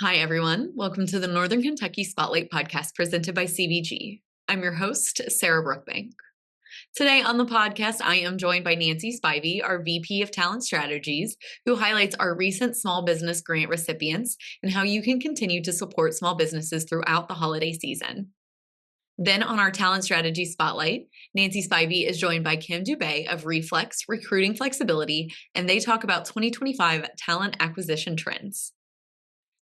Hi, everyone. Welcome to the Northern Kentucky Spotlight podcast presented by CVG. I'm your host, Sarah Brookbank. Today on the podcast, I am joined by Nancy Spivey, our VP of Talent Strategies, who highlights our recent small business grant recipients and how you can continue to support small businesses throughout the holiday season. Then on our Talent Strategy Spotlight, Nancy Spivey is joined by Kim Dubé of Reflex Recruiting Flexibility, and they talk about 2025 talent acquisition trends.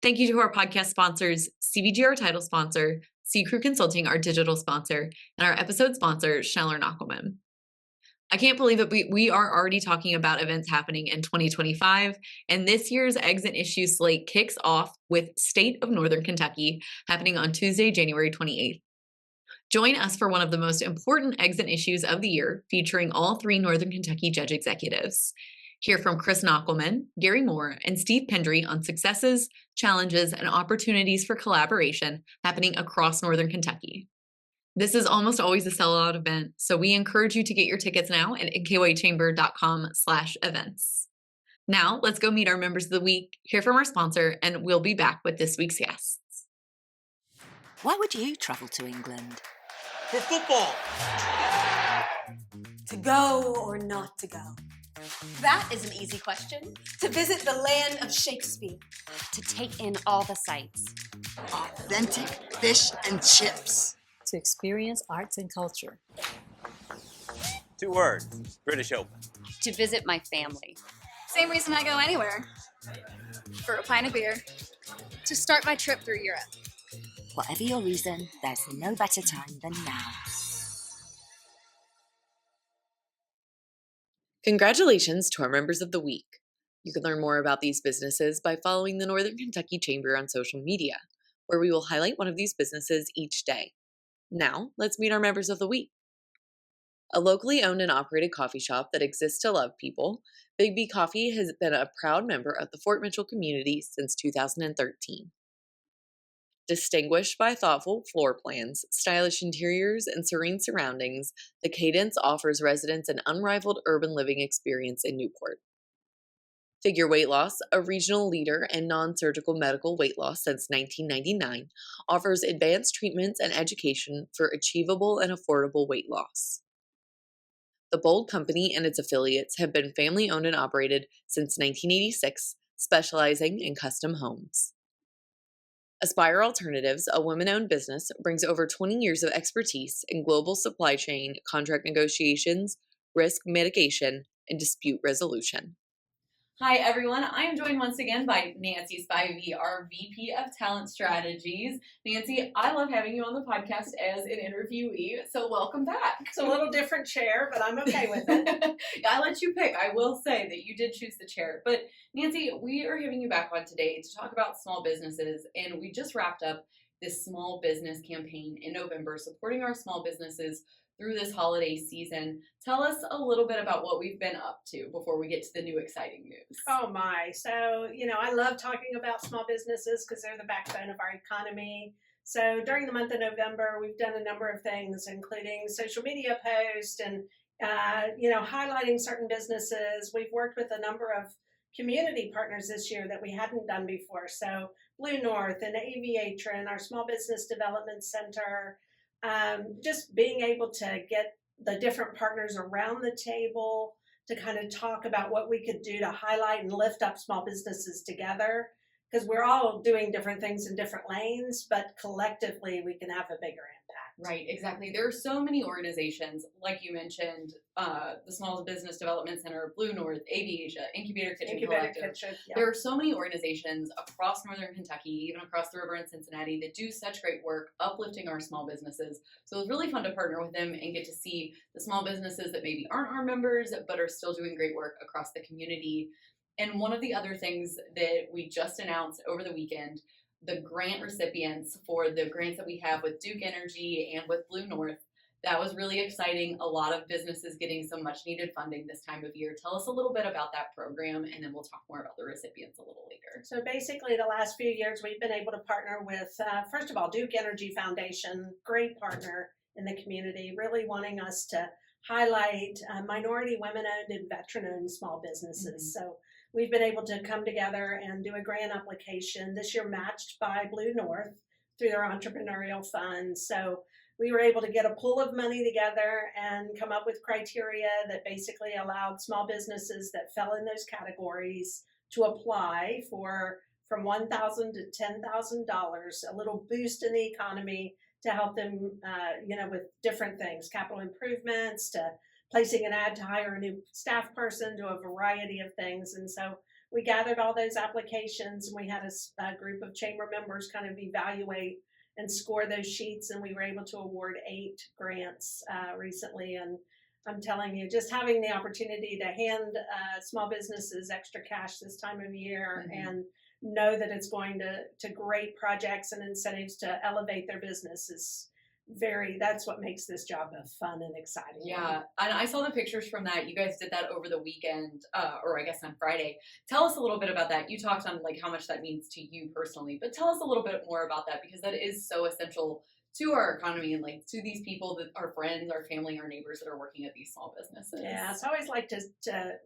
Thank you to our podcast sponsors, CVG, our title sponsor, C Crew Consulting, our digital sponsor, and our episode sponsor, Scheller Knockelman. I can't believe it, we are already talking about events happening in 2025, and this year's Eggs and Issues slate kicks off with State of Northern Kentucky happening on Tuesday, January 28th. Join us for one of the most important Eggs and Issues of the year, featuring all three Northern Kentucky judge executives. Hear from Chris Knockelman, Gary Moore, and Steve Pendry on successes, challenges, and opportunities for collaboration happening across Northern Kentucky. This is almost always a sellout event, so we encourage you to get your tickets now at nkychamber.com/events. Now, let's go meet our members of the week, hear from our sponsor, and we'll be back with this week's guests. Why would you travel to England? For football. To go or not to go? That is an easy question. To visit the land of Shakespeare. To take in all the sights. Authentic fish and chips. To experience arts and culture. 2 words, British Open. To visit my family. Same reason I go anywhere. For a pint of beer. To start my trip through Europe. Whatever your reason, there's no better time than now. Congratulations to our members of the week. You can learn more about these businesses by following the Northern Kentucky Chamber on social media, where we will highlight one of these businesses each day. Now, let's meet our members of the week. A locally owned and operated coffee shop that exists to love people, Big B Coffee has been a proud member of the Fort Mitchell community since 2013. Distinguished by thoughtful floor plans, stylish interiors, and serene surroundings, the Cadence offers residents an unrivaled urban living experience in Newport. Figure Weight Loss, a regional leader in non-surgical medical weight loss since 1999, offers advanced treatments and education for achievable and affordable weight loss. The Bold Company and its affiliates have been family-owned and operated since 1986, specializing in custom homes. Aspire Alternatives, a women-owned business, brings over 20 years of expertise in global supply chain, contract negotiations, risk mitigation, and dispute resolution. Hi, everyone. I am joined once again by Nancy Spivey, our VP of Talent Strategies. Nancy, I love having you on the podcast as an interviewee, so welcome back. It's a little different chair, but I'm okay with it. I let you pick. I will say that you did choose the chair. But Nancy, we are having you back on today to talk about small businesses, and we just wrapped up this small business campaign in November, supporting our small businesses through this holiday season. Tell us a little bit about what we've been up to before we get to the new exciting news. Oh my. So, I love talking about small businesses because they're the backbone of our economy. So during the month of November, we've done a number of things, including social media posts and, highlighting certain businesses. We've worked with a number of community partners this year that we hadn't done before. So Blue North and Aviatron, our Small Business Development Center, just being able to get the different partners around the table to kind of talk about what we could do to highlight and lift up small businesses together, because we're all doing different things in different lanes, but collectively we can have a bigger impact. Right, exactly. There are so many organizations, like you mentioned, the Small Business Development Center, Blue North, Aviasia, Incubator Kitchen Collective. Yeah. There are so many organizations across Northern Kentucky, even across the river in Cincinnati, that do such great work uplifting our small businesses. So it was really fun to partner with them and get to see the small businesses that maybe aren't our members, but are still doing great work across the community. And one of the other things that we just announced over the weekend, the grant recipients for the grants that we have with Duke Energy and with Blue North, that was really exciting. A lot of businesses getting some much needed funding this time of year. Tell us a little bit about that program, and then we'll talk more about the recipients a little later. So basically the last few years we've been able to partner with, first of all, Duke Energy Foundation, great partner in the community, really wanting us to highlight minority, women-owned, and veteran-owned small businesses. Mm-hmm. So we've been able to come together and do a grant application this year matched by Blue North through their entrepreneurial fund. So we were able to get a pool of money together and come up with criteria that basically allowed small businesses that fell in those categories to apply for from $1,000 to $10,000, a little boost in the economy to help them, with different things, capital improvements, to placing an ad to hire a new staff person, to a variety of things. And so we gathered all those applications, and we had a group of chamber members kind of evaluate and score those sheets, and we were able to award 8 grants recently. And I'm telling you, just having the opportunity to hand small businesses extra cash this time of year and know that it's going to great projects and incentives to elevate their business is that's what makes this job a fun and exciting Yeah, one. and I saw the pictures from that. You guys did that over the weekend, or I guess on Friday. Tell us a little bit about that. You talked on like how much that means to you personally, but tell us a little bit more about that, because that is so essential to our economy and like to these people that our friends, our family, our neighbors that are working at these small businesses. Yeah, so I always like to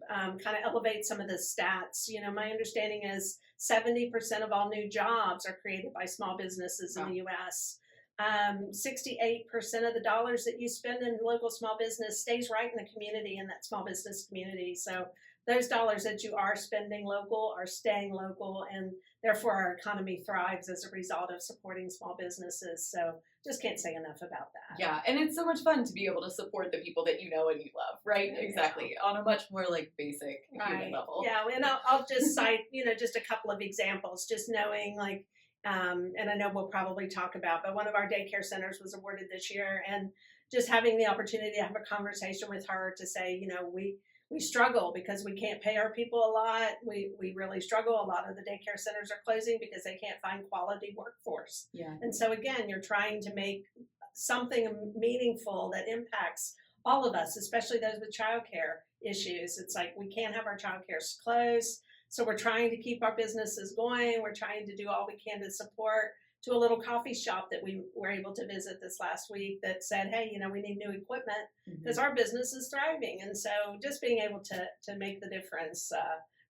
kind of elevate some of the stats. My understanding is 70% of all new jobs are created by small businesses in the U.S. 68% of the dollars that you spend in local small business stays right in the community, in that small business community. So those dollars that you are spending local are staying local, and therefore our economy thrives as a result of supporting small businesses. So just can't say enough about that. Yeah, and it's so much fun to be able to support the people that you know and you love, right? Yeah. Exactly, on a much more like basic human level. Yeah, and I'll just cite, just a couple of examples, just knowing like, and I know we'll probably talk about, but one of our daycare centers was awarded this year, and just having the opportunity to have a conversation with her to say, we struggle because we can't pay our people a lot. We really struggle. A lot of the daycare centers are closing because they can't find quality workforce. Yeah. And so again, you're trying to make something meaningful that impacts all of us, especially those with childcare issues. It's like we can't have our childcare closed. So we're trying to keep our businesses going. We're trying to do all we can to support, to a little coffee shop that we were able to visit this last week that said, hey, we need new equipment because our business is thriving. And so just being able to make the difference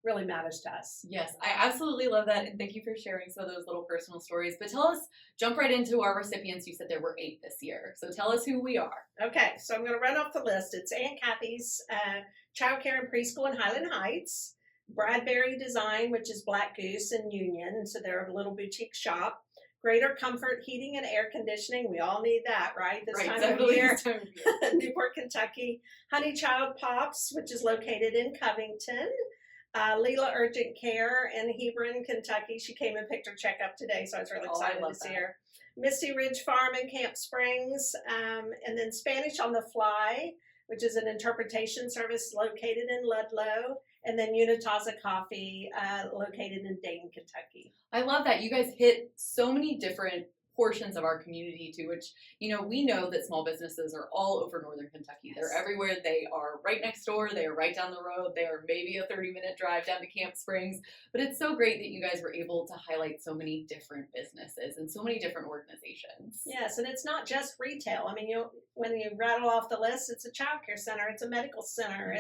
really matters to us. Yes, I absolutely love that. And thank you for sharing some of those little personal stories. But jump right into our recipients. You said there were 8 this year. So tell us who we are. Okay, so I'm going to run off the list. It's Aunt Kathy's Childcare and Preschool in Highland Heights, Bradbury Design, which is Black Goose and Union. So they're a little boutique shop. Greater Comfort Heating and Air Conditioning. We all need that, right? This time of year. Newport, Kentucky. Honey Child Pops, which is located in Covington. Leela Urgent Care in Hebron, Kentucky. She came and picked her check up today, so I was really excited to see her. Misty Ridge Farm in Camp Springs. And then Spanish on the Fly, which is an interpretation service located in Ludlow. And then Unitaza Coffee, located in Dayton, Kentucky. I love that. You guys hit so many different portions of our community too, which, we know that small businesses are all over Northern Kentucky. Yes. They're everywhere. They are right next door. They are right down the road. They are maybe a 30-minute drive down to Camp Springs. But it's so great that you guys were able to highlight so many different businesses and so many different organizations. Yes, and it's not just retail. I mean, when you rattle off the list, it's a childcare center, it's a medical center,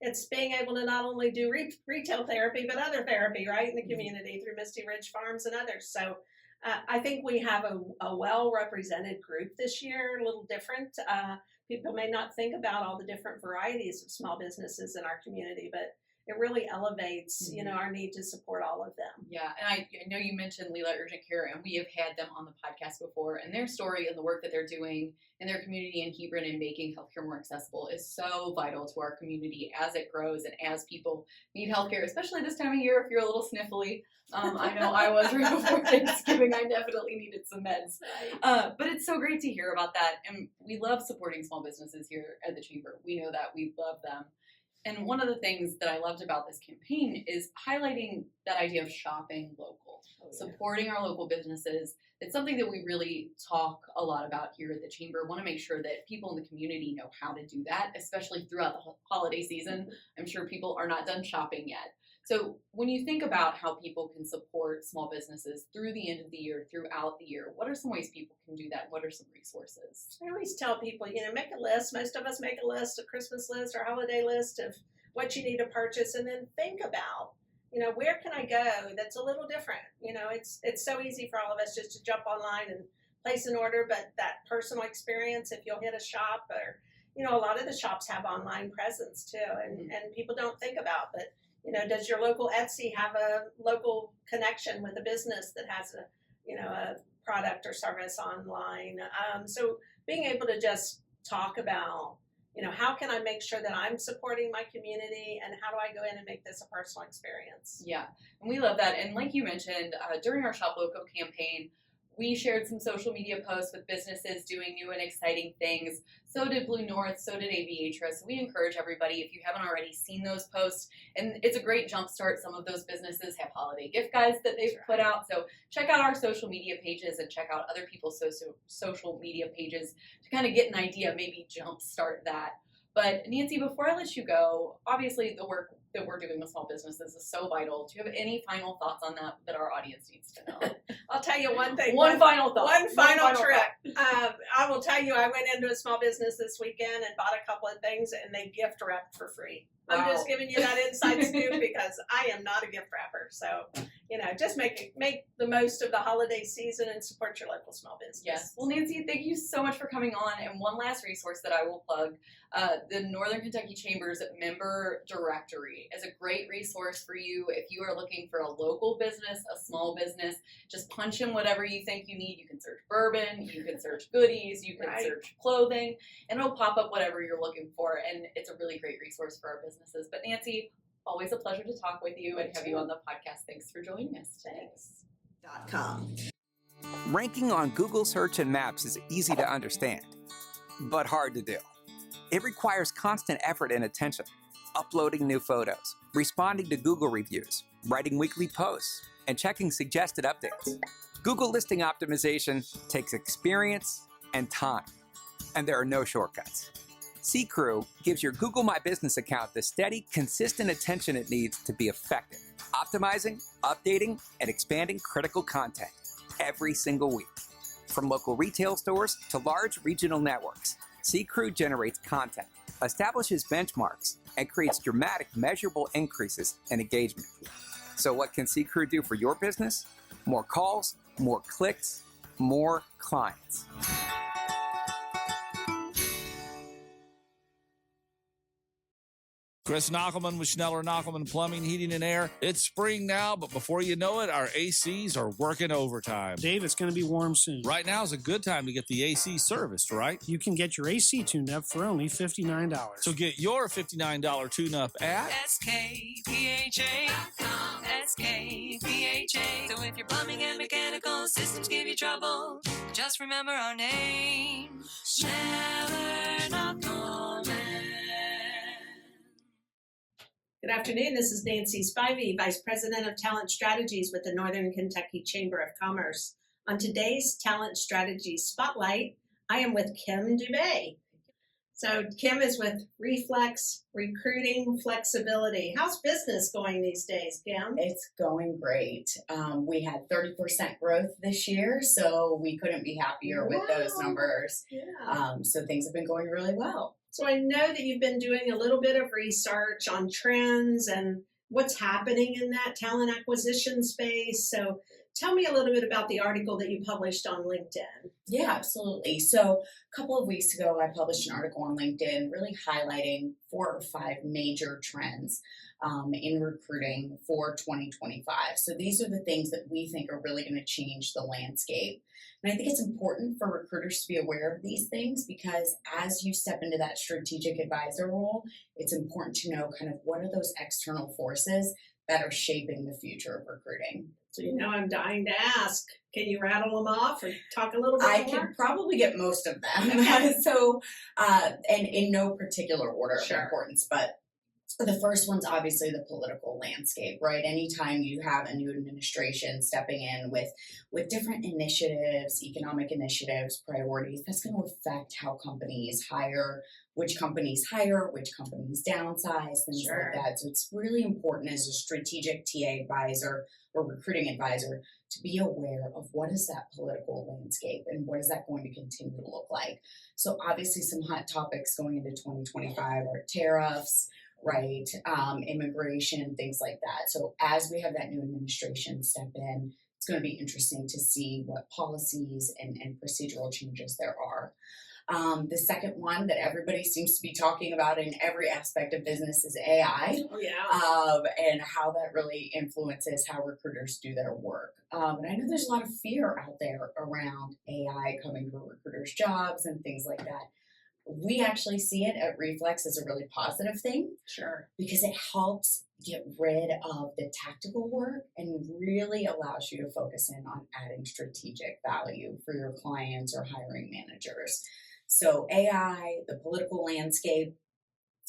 it's being able to not only do retail therapy, but other therapy, right, in the community through Misty Ridge Farms and others. So I think we have a well-represented group this year, a little different. People may not think about all the different varieties of small businesses in our community, but it really elevates, our need to support all of them. Yeah, and I know you mentioned Leela Urgent Care, and we have had them on the podcast before, and their story and the work that they're doing in their community in Hebron and making healthcare more accessible is so vital to our community as it grows and as people need healthcare, especially this time of year if you're a little sniffly. I know I was right before Thanksgiving. I definitely needed some meds. But it's so great to hear about that, and we love supporting small businesses here at the Chamber. We know that. We love them. And one of the things that I loved about this campaign is highlighting that idea of shopping local, supporting our local businesses. It's something that we really talk a lot about here at the Chamber. We want to make sure that people in the community know how to do that, especially throughout the holiday season. I'm sure people are not done shopping yet. So when you think about how people can support small businesses through the end of the year, throughout the year, what are some ways people can do that? What are some resources? I always tell people, make a list. Most of us make a list, a Christmas list or holiday list of what you need to purchase, and then think about where can I go that's a little different? It's so easy for all of us just to jump online and place an order, but that personal experience, if you'll hit a shop or, a lot of the shops have online presence too, and people don't think about, but, does your local Etsy have a local connection with a business that has a product or service online? So being able to just talk about, how can I make sure that I'm supporting my community, and how do I go in and make this a personal experience? Yeah, and we love that. And like you mentioned, during our Shop Local campaign, we shared some social media posts with businesses doing new and exciting things. So did Blue North, so did Aviatrix. We encourage everybody, if you haven't already seen those posts, and it's a great jumpstart. Some of those businesses have holiday gift guides that they've put out. So check out our social media pages and check out other people's social media pages to kind of get an idea, maybe jumpstart that. But Nancy, before I let you go, obviously the work that we're doing with small businesses is so vital. Do you have any final thoughts on that our audience needs to know? I'll tell you one thing. One final thought. One final trick. I will tell you, I went into a small business this weekend and bought a couple of things, and they gift wrapped for free. Wow. I'm just giving you that inside scoop because I am not a gift wrapper. So, just make the most of the holiday season and support your local small business. Yes. Well, Nancy, thank you so much for coming on. And one last resource that I will plug, the Northern Kentucky Chamber's member directory is a great resource for you if you are looking for a local business, a small business. Just punch in whatever you think you need. You can search bourbon, you can search goodies, you can search clothing, and it'll pop up whatever you're looking for. And it's a really great resource for our businesses. But Nancy, always a pleasure to talk with you and have you on the podcast. Thanks for joining us today. .com. Ranking on Google Search and Maps is easy to understand, but hard to do. It requires constant effort and attention, uploading new photos, responding to Google reviews, writing weekly posts, and checking suggested updates. Google listing optimization takes experience and time, and there are no shortcuts. C-Crew gives your Google My Business account the steady, consistent attention it needs to be effective, optimizing, updating, and expanding critical content every single week. From local retail stores to large regional networks, C-Crew generates content, establishes benchmarks, and creates dramatic, measurable increases in engagement. So what can C-Crew do for your business? More calls, more clicks, more clients. Chris Knockelman with Schneller Knockelman Plumbing, Heating, and Air. It's spring now, but before you know it, our ACs are working overtime. Dave, it's going to be warm soon. Right now is a good time to get the AC serviced, right? You can get your AC tuned up for only $59. So get your $59 tune-up at SKPHA.com. SKPHA. So if your plumbing and mechanical systems give you trouble, just remember our name, Schneller Knockelman. Good afternoon. This is Nancy Spivey, Vice President of Talent Strategies with the Northern Kentucky Chamber of Commerce. On today's Talent Strategies Spotlight, I am with Kim Dubé. So Kim is with Reflex Recruiting Flexibility. How's business going these days, Kim? It's going great. We had 30% growth this year, so we couldn't be happier with those numbers. Yeah. So things have been going really well. So I know that you've been doing a little bit of research on trends and what's happening in that talent acquisition space. So tell me a little bit about the article that you published on LinkedIn. Yeah, absolutely. So a couple of weeks ago, I published an article on LinkedIn really highlighting 4 or 5 major trends in recruiting for 2025. So these are the things that we think are really going to change the landscape. And I think it's important for recruiters to be aware of these things because as you step into that strategic advisor role, it's important to know kind of what are those external forces that are shaping the future of recruiting. So I'm dying to ask, can you rattle them off or talk a little bit more? I can probably get most of them. Okay. So, and in no particular order of Sure. importance, but the first one's obviously the political landscape, right? Anytime you have a new administration stepping in with different initiatives, economic initiatives, priorities, that's going to affect how companies hire, which companies downsize, things Sure. like that. So it's really important as a strategic TA advisor or recruiting advisor to be aware of what is that political landscape and what is that going to continue to look like. So obviously some hot topics going into 2025 are tariffs, right? Immigration, things like that. So as we have that new administration step in, it's going to be interesting to see what policies and procedural changes there are. The second one that everybody seems to be talking about in every aspect of business is AI. Oh, yeah. And how that really influences how recruiters do their work. And I know there's a lot of fear out there around AI coming for recruiters' jobs and things like that. We actually see it at Reflex as a really positive thing. Sure. Because it helps get rid of the tactical work and really allows you to focus in on adding strategic value for your clients or hiring managers. So AI, the political landscape.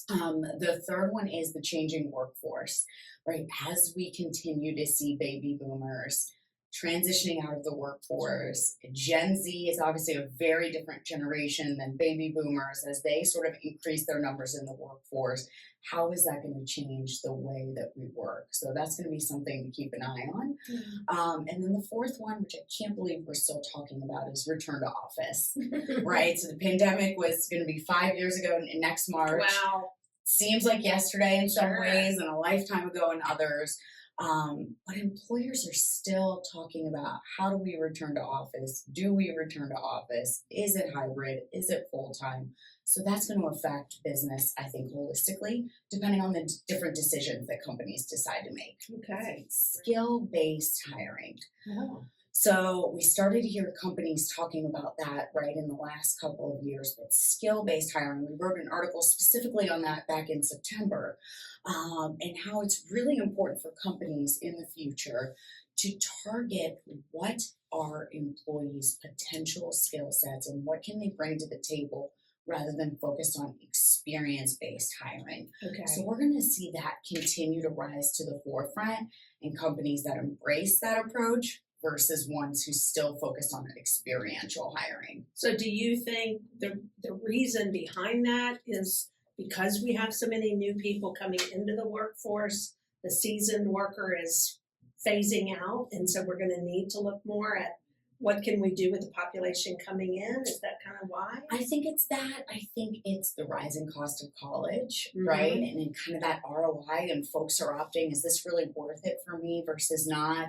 The third one is the changing workforce, right? As we continue to see baby boomers transitioning out of the workforce, Gen Z is obviously a very different generation than baby boomers as they sort of increase their numbers in the workforce. How is that going to change the way that we work? So that's going to be something to keep an eye on. And then the fourth one, which I can't believe we're still talking about, is return to office, right? So the pandemic was going to be 5 years ago next March. Wow. Seems like yesterday in some ways and a lifetime ago in others. But employers are still talking about how do we return to office? Do we return to office? Is it hybrid? Is it full-time? So that's going to affect business, I think, holistically, depending on the different decisions that companies decide to make. Okay. Skill-based hiring. Oh. So we started to hear companies talking about that, right, in the last couple of years, but skill-based hiring, we wrote an article specifically on that back in September, and how it's really important for companies in the future to target what are employees' potential skill sets and what can they bring to the table rather than focus on experience-based hiring. Okay. So we're going to see that continue to rise to the forefront in companies that embrace that approach versus ones who still focus on experiential hiring. So do you think the reason behind that is because we have so many new people coming into the workforce, the seasoned worker is phasing out, and so we're going to need to look more at what can we do with the population coming in? Is that kind of why? I think it's that. I think it's the rising cost of college, right? And then kind of that ROI, and folks are opting, is this really worth it for me versus not?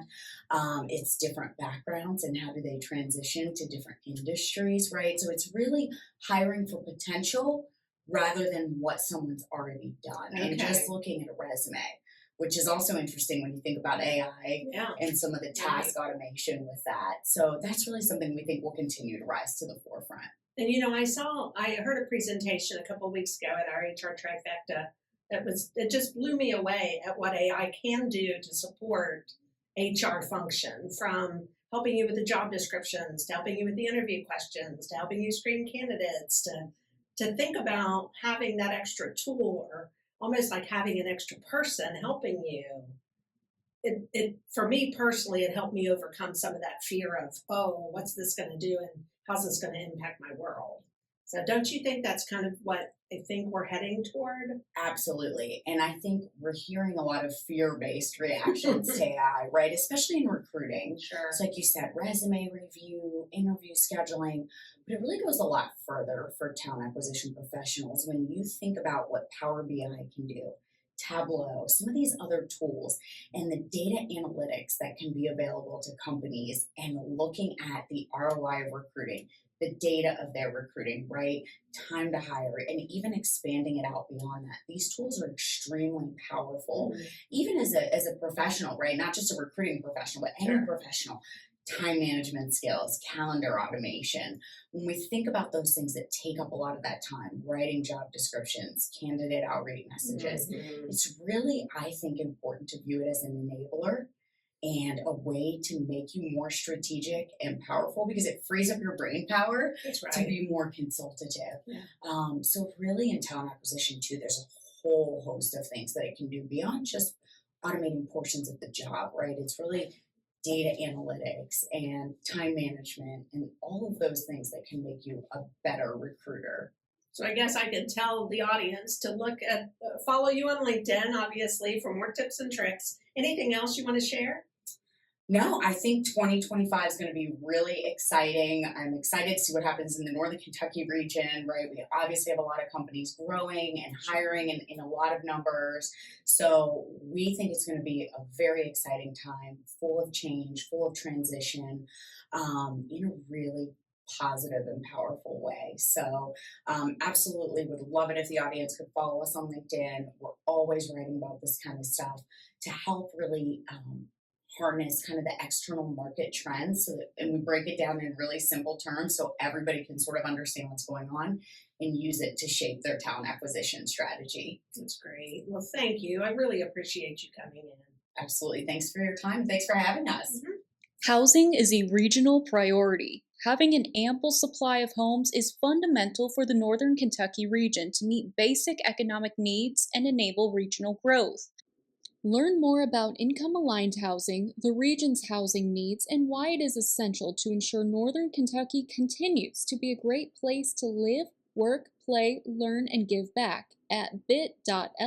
It's different backgrounds and how do they transition to different industries, right? So it's really hiring for potential rather than what someone's already done and just looking at a resume. Which is also interesting when you think about AI and some of the task automation with that. So that's really something we think will continue to rise to the forefront. And you know, I heard a presentation a couple of weeks ago at our HR Trifecta it just blew me away at what AI can do to support HR function, from helping you with the job descriptions, to helping you with the interview questions, to helping you screen candidates, to think about having that extra tool, or almost like having an extra person helping you. It for me personally, it helped me overcome some of that fear of, oh, what's this going to do and how's this going to impact my world? So don't you think that's kind of what I think we're heading toward? Absolutely. And I think we're hearing a lot of fear-based reactions to AI, right? Especially in recruiting. Sure. So like you said, resume review, interview scheduling, but it really goes a lot further for talent acquisition professionals. When you think about what Power BI can do, Tableau, some of these other tools, and the data analytics that can be available to companies, and looking at the ROI of recruiting, the data of their recruiting, right? Time to hire, and even expanding it out beyond that. These tools are extremely powerful, even as a professional, right? Not just a recruiting professional, but any professional. Time management skills, calendar automation. When we think about those things that take up a lot of that time, writing job descriptions, candidate outreach messages, it's really, I think, important to view it as an enabler and a way to make you more strategic and powerful, because it frees up your brain power to be more consultative. So really in talent acquisition too, there's a whole host of things that it can do beyond just automating portions of the job, right? It's really data analytics and time management and all of those things that can make you a better recruiter. So I guess I could tell the audience to look at, follow you on LinkedIn, obviously, for more tips and tricks. Anything else you want to share? No, I think 2025 is going to be really exciting. I'm excited to see what happens in the Northern Kentucky region, right? We obviously have a lot of companies growing and hiring in a lot of numbers. So we think it's going to be a very exciting time, full of change, full of transition, in a really positive and powerful way. So, absolutely would love it if the audience could follow us on LinkedIn. We're always writing about this kind of stuff to help really harness kind of the external market trends so that, and we break it down in really simple terms so everybody can sort of understand what's going on and use it to shape their talent acquisition strategy. That's great. Well, thank you. I really appreciate you coming in. Absolutely. Thanks for your time. Thanks for having us. Mm-hmm. Housing is a regional priority. Having an ample supply of homes is fundamental for the Northern Kentucky region to meet basic economic needs and enable regional growth. Learn more about income-aligned housing, the region's housing needs, and why it is essential to ensure Northern Kentucky continues to be a great place to live, work, play, learn, and give back at bit.ly/NKY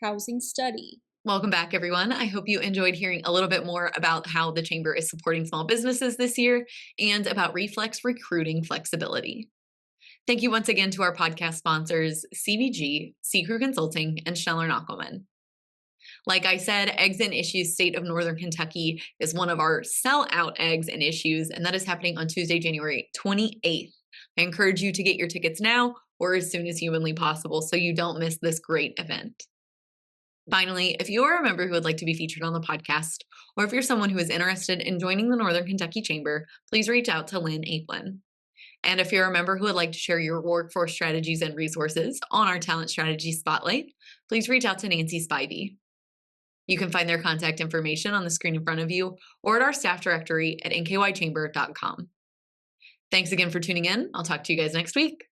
Housing Study. Welcome back, everyone. I hope you enjoyed hearing a little bit more about how the Chamber is supporting small businesses this year and about Reflex recruiting flexibility. Thank you once again to our podcast sponsors, CBG, Sea-Crew Consulting, and Schneller Knockelman. Like I said, Eggs and Issues State of Northern Kentucky is one of our sell-out Eggs and Issues, and that is happening on Tuesday, January 28th. I encourage you to get your tickets now or as soon as humanly possible so you don't miss this great event. Finally, if you are a member who would like to be featured on the podcast, or if you're someone who is interested in joining the Northern Kentucky Chamber, please reach out to Lynn Aplin. And if you're a member who would like to share your workforce strategies and resources on our Talent Strategy Spotlight, please reach out to Nancy Spivey. You can find their contact information on the screen in front of you or at our staff directory at nkychamber.com. Thanks again for tuning in. I'll talk to you guys next week.